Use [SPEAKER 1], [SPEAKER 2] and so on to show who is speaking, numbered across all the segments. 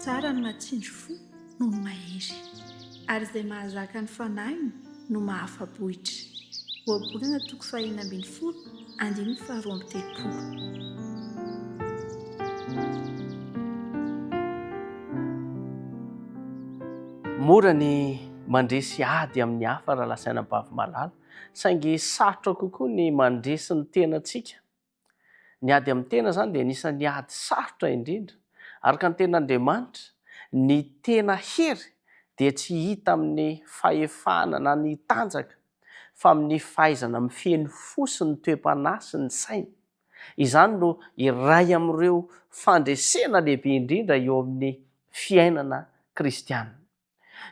[SPEAKER 1] tsara ny matsindry fo no mahery, ary izay mahazaka ny fanahiny no mahafabohitra. Ohabolana toko 240 andiny 2
[SPEAKER 2] mora ny mandresy ady amin'ny hafa raha lasaina bavy malala, saingy sarotra kokoa ny mandresy ny tenantsika. Ny ady amin'ny tena zany dia anisan'ny ady sarotra indrindra. Araka ny ten'Andriamanitra, ny tena hery dia tsy hita amin'ny fahefana na ny tanjaka, fa amin'ny fahaizana mifeny fosiny toe-panahy sy ny saina. Izany no iray amin'ireo fandresena lehibe indrindra eo amin'ny fiainana kristianina.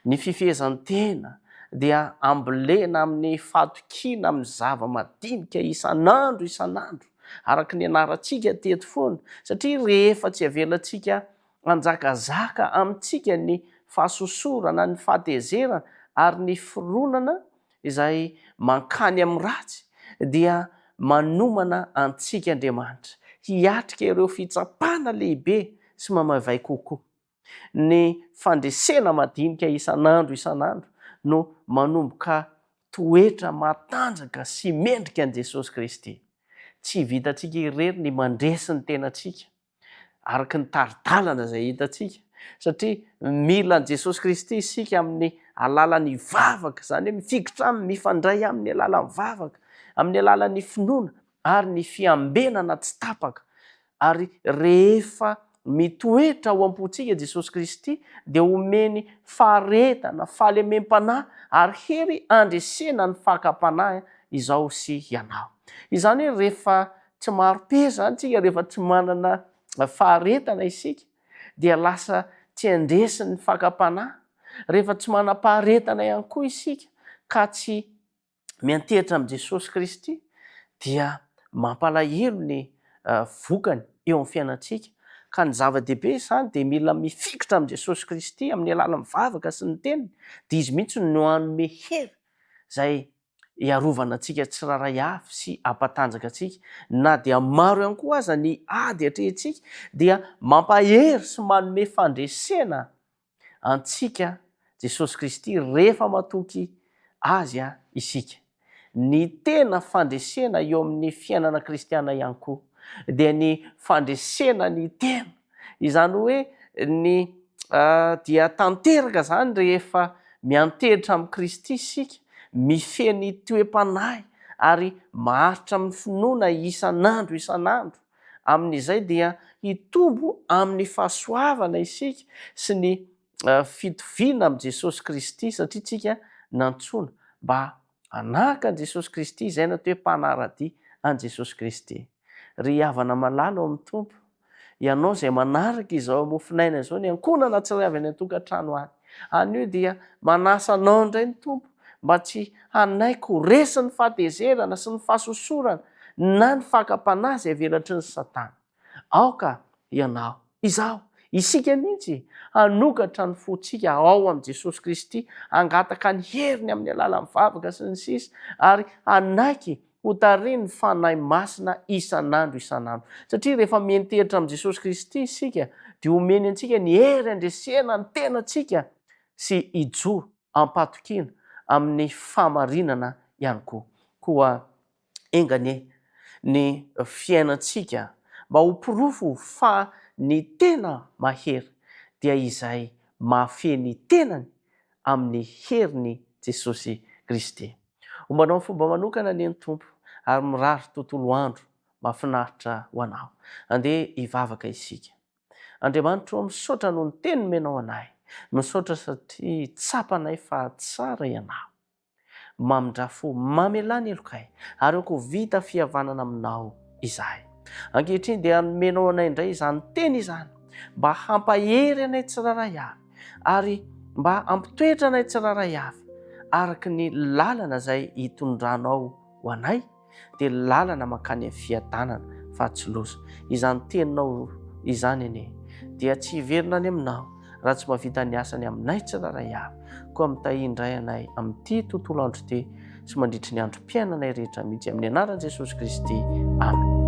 [SPEAKER 2] Ny fifehezan-tena dia ambolena amin'ny fahatokiana amin'ny zava-madinika isan'andro, araka ny anarantsika teto foana, satria rehefa tsy avelantsika anjakazaka amintsika ny fahasosorana, ny fahatezerana ary ny fironana izay mankany amin'ny ratsy, dia manomana antsika Andriamanitra hiatrika ireo fitsapana lehibe sy mamavay kokoa. Ny fandresena madinika isan'andro no manomboka toetra matanjaka sy mendrika an' Jesosy Kristy. Tsy vitantsika irery ny mandresy ny tenantsika araka ny taridalana izay hitantsika, satria mila an' Jesosy Kristy isika amin'ny alalan'ny vavaka, zany hoe mifikitra aminy, mifandray amin'ny alalan'ny vavaka, amin'ny alalan'ny finoana ary ny fiambenana tsy tapaka. Ary rehefa mitoetra ao am-pontsika Jesosy Kristy dia omeny faharetana, fahalemem-panahy ary hery andresena ny fakam-panahy izao sy ianao. Izany hoe rehefa tsy maro-pe zany tsika, rehefa tsy manana faharetana isika, dia lasa tsy andresy ny fakam-panahy. Rehefa tsy manam-paharetana ihany koa isika ka tsy miantehitra amin'i Jesosy Kristy, dia mampalahelo ny vokany eo amin'ny fiainantsika. Ka ny zava-dehibe izany dia mila mifikitra amin'i Jesosy Kristy amin'ny alalan'ny vavaka sy ny tenany, dia izy mihitsy no hanome hery izay iarovana antsika tsiraray avy sy ampatanjaka antsika. Na dia maro ihany koa aza ny ady atrehintsika, dia mampahery sy manome fandresena antsika Jesosy Kristy rehefa matoky azy isika. Ny tena fandresena eo amin'ny fiainana kristiana ihany koa dia ny fandresena ny tena. Izany hoe dia tanteraka zany rehefa miantehitra amin'ny Kristy isika, mifeny toe-panahy ary maharitra amin'ny finoana isan'andro. Amin'izay dia hitombo amin'ny fahasoavana isika sy ny fitoviana amin'i Jesosy Kristy, satria tsika nantsoina mba hanahaka an' Jesosy Kristy izay na toe-panaradia an' Jesosy Kristy. Ry havana malala ao amin'ny Tompo, ianao izay manaraka izao mofonaina izao, ny ankonana tsiray avy any an-tokantrano any. Anio dia manasa anao indray ny Tompo mba tsy hanaiky ho resy ny fahatezerana sy ny fahasosorana na ny fakam-panahy izay avelatry ny Satana. Aoka ianao, izao, isika mihitsy hanokatra ny fontsika ao amin'i Jesosy Kristy, hangataka ny heriny amin'ny alalan'ny vavaka sy ny sisa, ary hanaiky ho tariny ny fanahy masina isan'andro. Satria rehefa miantehitra amin'i Jesosy Kristy isika, dia omeny antsika ny hery andresena ny tenantsika sy ijoro ampatokiana amin'ny famarinana ihany koa. Koa engane ny fiainantsika mba ho pirofo fa ny tena mahery dia izay mahafeny tenany amin'ny heriny Jesosy Kristy. Hombanao ny fomba manokana ny Tompo ary mirary tontolo andro mahafinaritra ho anao. Andeha hivavaka isika. Andriamanitra, misaotra noho ny teny menao anay, misaotra satria tsapanay fa tsara ianao. Mamindrafo mamelany elokay ary ako vita fihavanana aminao izay. Ankehitriny dia menao anay indray izany teny izany mba hampahery anay tsiraray avy ary mba hampitoetra anay tsiraray avy araka ny lalana izay hitondranao ho anay, dia lalana mankany amin'ny fiadanana fahatsiloza. Izany teninao izany anie dia tsy hiverina any aminao raha tsy mahavita ny asany aminay tsiraray avy. Koa mitahindray anay amin'ity tontolo andro ity sy mandritry ny androm-piainanay rehetra mihitsy, amin'ny anaran'i Jesosy Kristy. Amen.